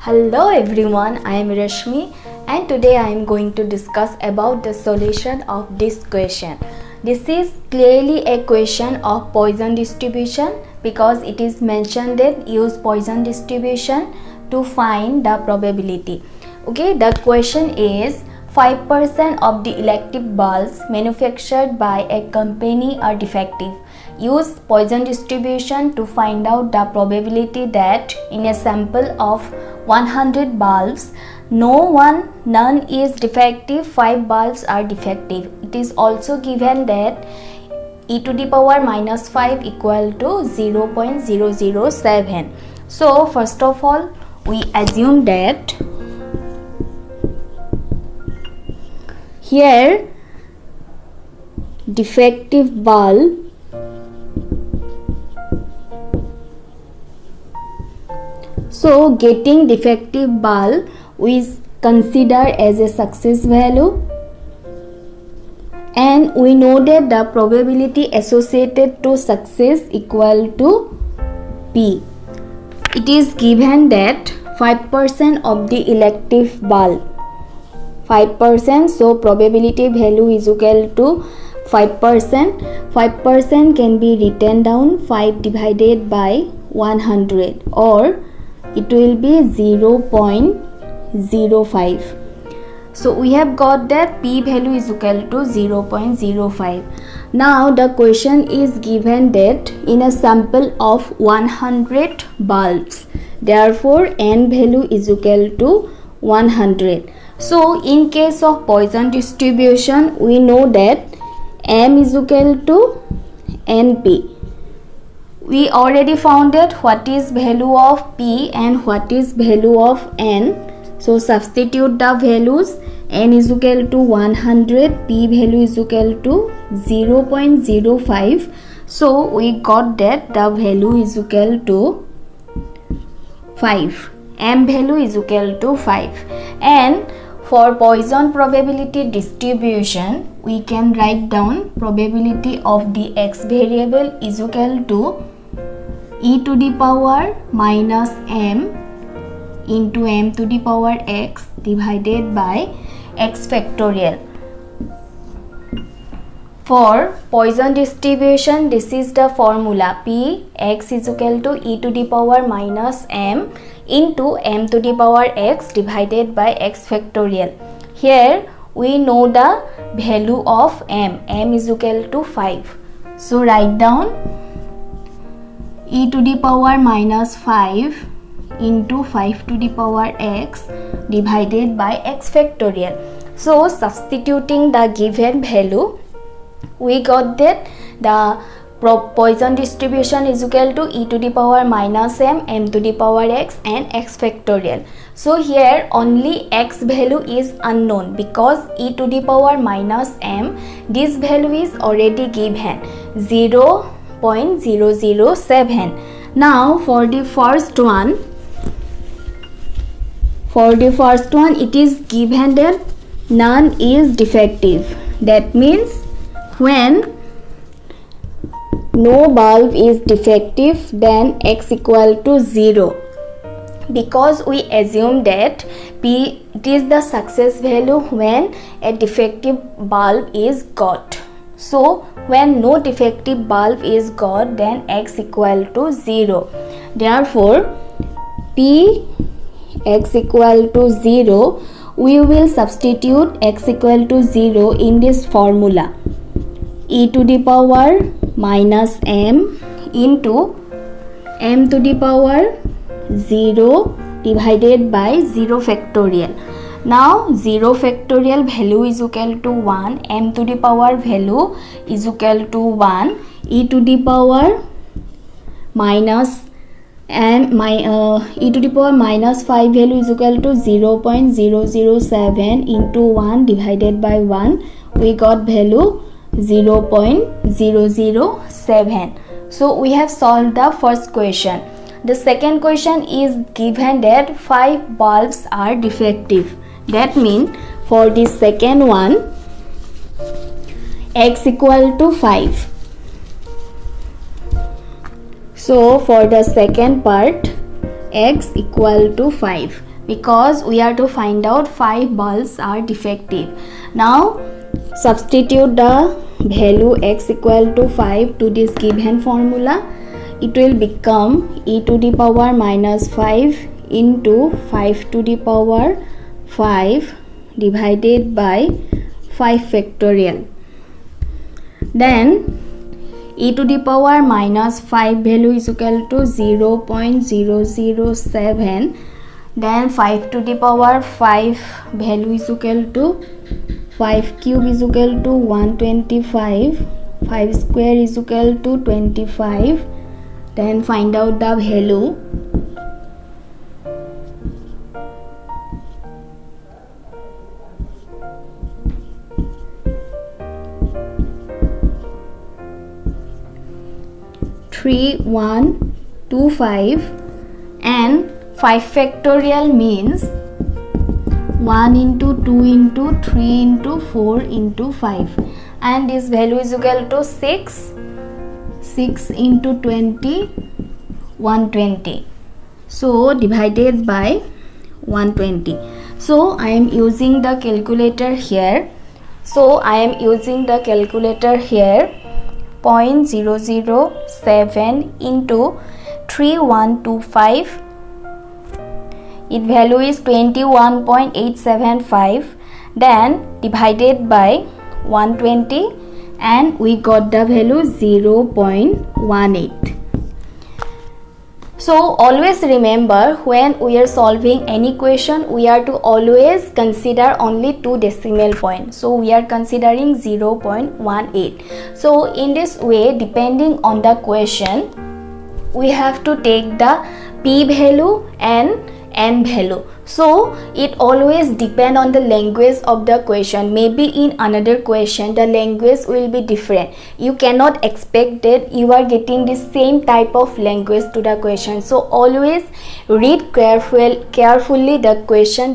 Hello everyone, I am Rashmi and today I am going to discuss about the solution of this question. This is clearly a question of Poisson distribution because it is mentioned that use Poisson distribution to find the probability. Okay, the question is 5% of the electric bulbs manufactured by a company are defective. Use Poisson distribution to find out the probability that in a sample of 100 bulbs, none is defective, 5 bulbs are defective. It is also given that e to the power minus 5 equal to 0.007. So first of all, we assume that here defective bulb So getting defective bulb is considered as a success value, and we know that the probability associated to success equal to P. It is given that 5% of the electric bulb 5%, so probability value is equal to 5%. 5% can be written down 5 divided by 100 or it will be 0.05. So we have got that P value is equal to 0.05. Now the question is given that in a sample of 100 bulbs, therefore N value is equal to 100. So in case of Poisson distribution, we know that M is equal to NP. We already found that what is value of P and what is value of N. So substitute the values. N is equal to 100, P value is equal to 0.05. So we got that the value is equal to 5. M value is equal to 5. And for Poisson probability distribution, we can write down probability of the x variable is equal to e to the power minus m into m to the power x divided by x factorial. For Poisson distribution, this is the formula P x is equal to e to the power minus m into m to the power x divided by x factorial. Here we know the value of m is equal to 5. So write down e to the power minus 5 into 5 to the power x divided by x factorial. So substituting the given value, we got that the Poisson distribution is equal to e to the power minus m to the power x and x factorial. So here only x value is unknown because e to the power minus m, this value is already given 0.007. Now for the first one, it is given that none is defective. That means when no bulb is defective, then x equal to 0, because we assume that P it is the success value when a defective bulb is got. So when no defective bulb is got, then x equal to 0. Therefore P x equal to 0, we will substitute x equal to 0 in this formula. E to the power minus m into m to the power 0 divided by 0 factorial. Now 0 factorial value is equal to 1, m to the power value is equal to 1, e to the power minus e to the power minus 5 value is equal to 0.007 into 1 divided by 1. We got value 0.007. So we have solved the first question. The second question is given that 5 bulbs are defective. That means for the second one, x equal to 5. So for the second part, x equal to 5. because we are to find out 5 bulbs are defective. Now substitute the value x equal to 5 to this given formula. It will become e to the power minus 5 into 5 to the power 5 divided by 5 factorial. Then e to the power minus 5 value is equal to 0.007. Then 5 to the power 5 value is equal to 5 cube is equal to 125. 5 square is equal to 25. Then find out the value. Three, 1, 2, 5, and 5 factorial means 1 into 2 into 3 into 4 into 5, and this value is equal to 6 into 20, 120. So divided by 120. So I am using the calculator here. 0.007 into 3125. Its value is 21.875. Then divided by 120, and we got the value 0.18. So always remember, when we are solving any question, we are to always consider only 2 decimal points. So we are considering 0.18. So in this way, depending on the question, we have to take the p value and n value. So it always depend on the language of the question. Maybe in another question the language will be different. You cannot expect that you are getting the same type of language to the question. So always read carefully the question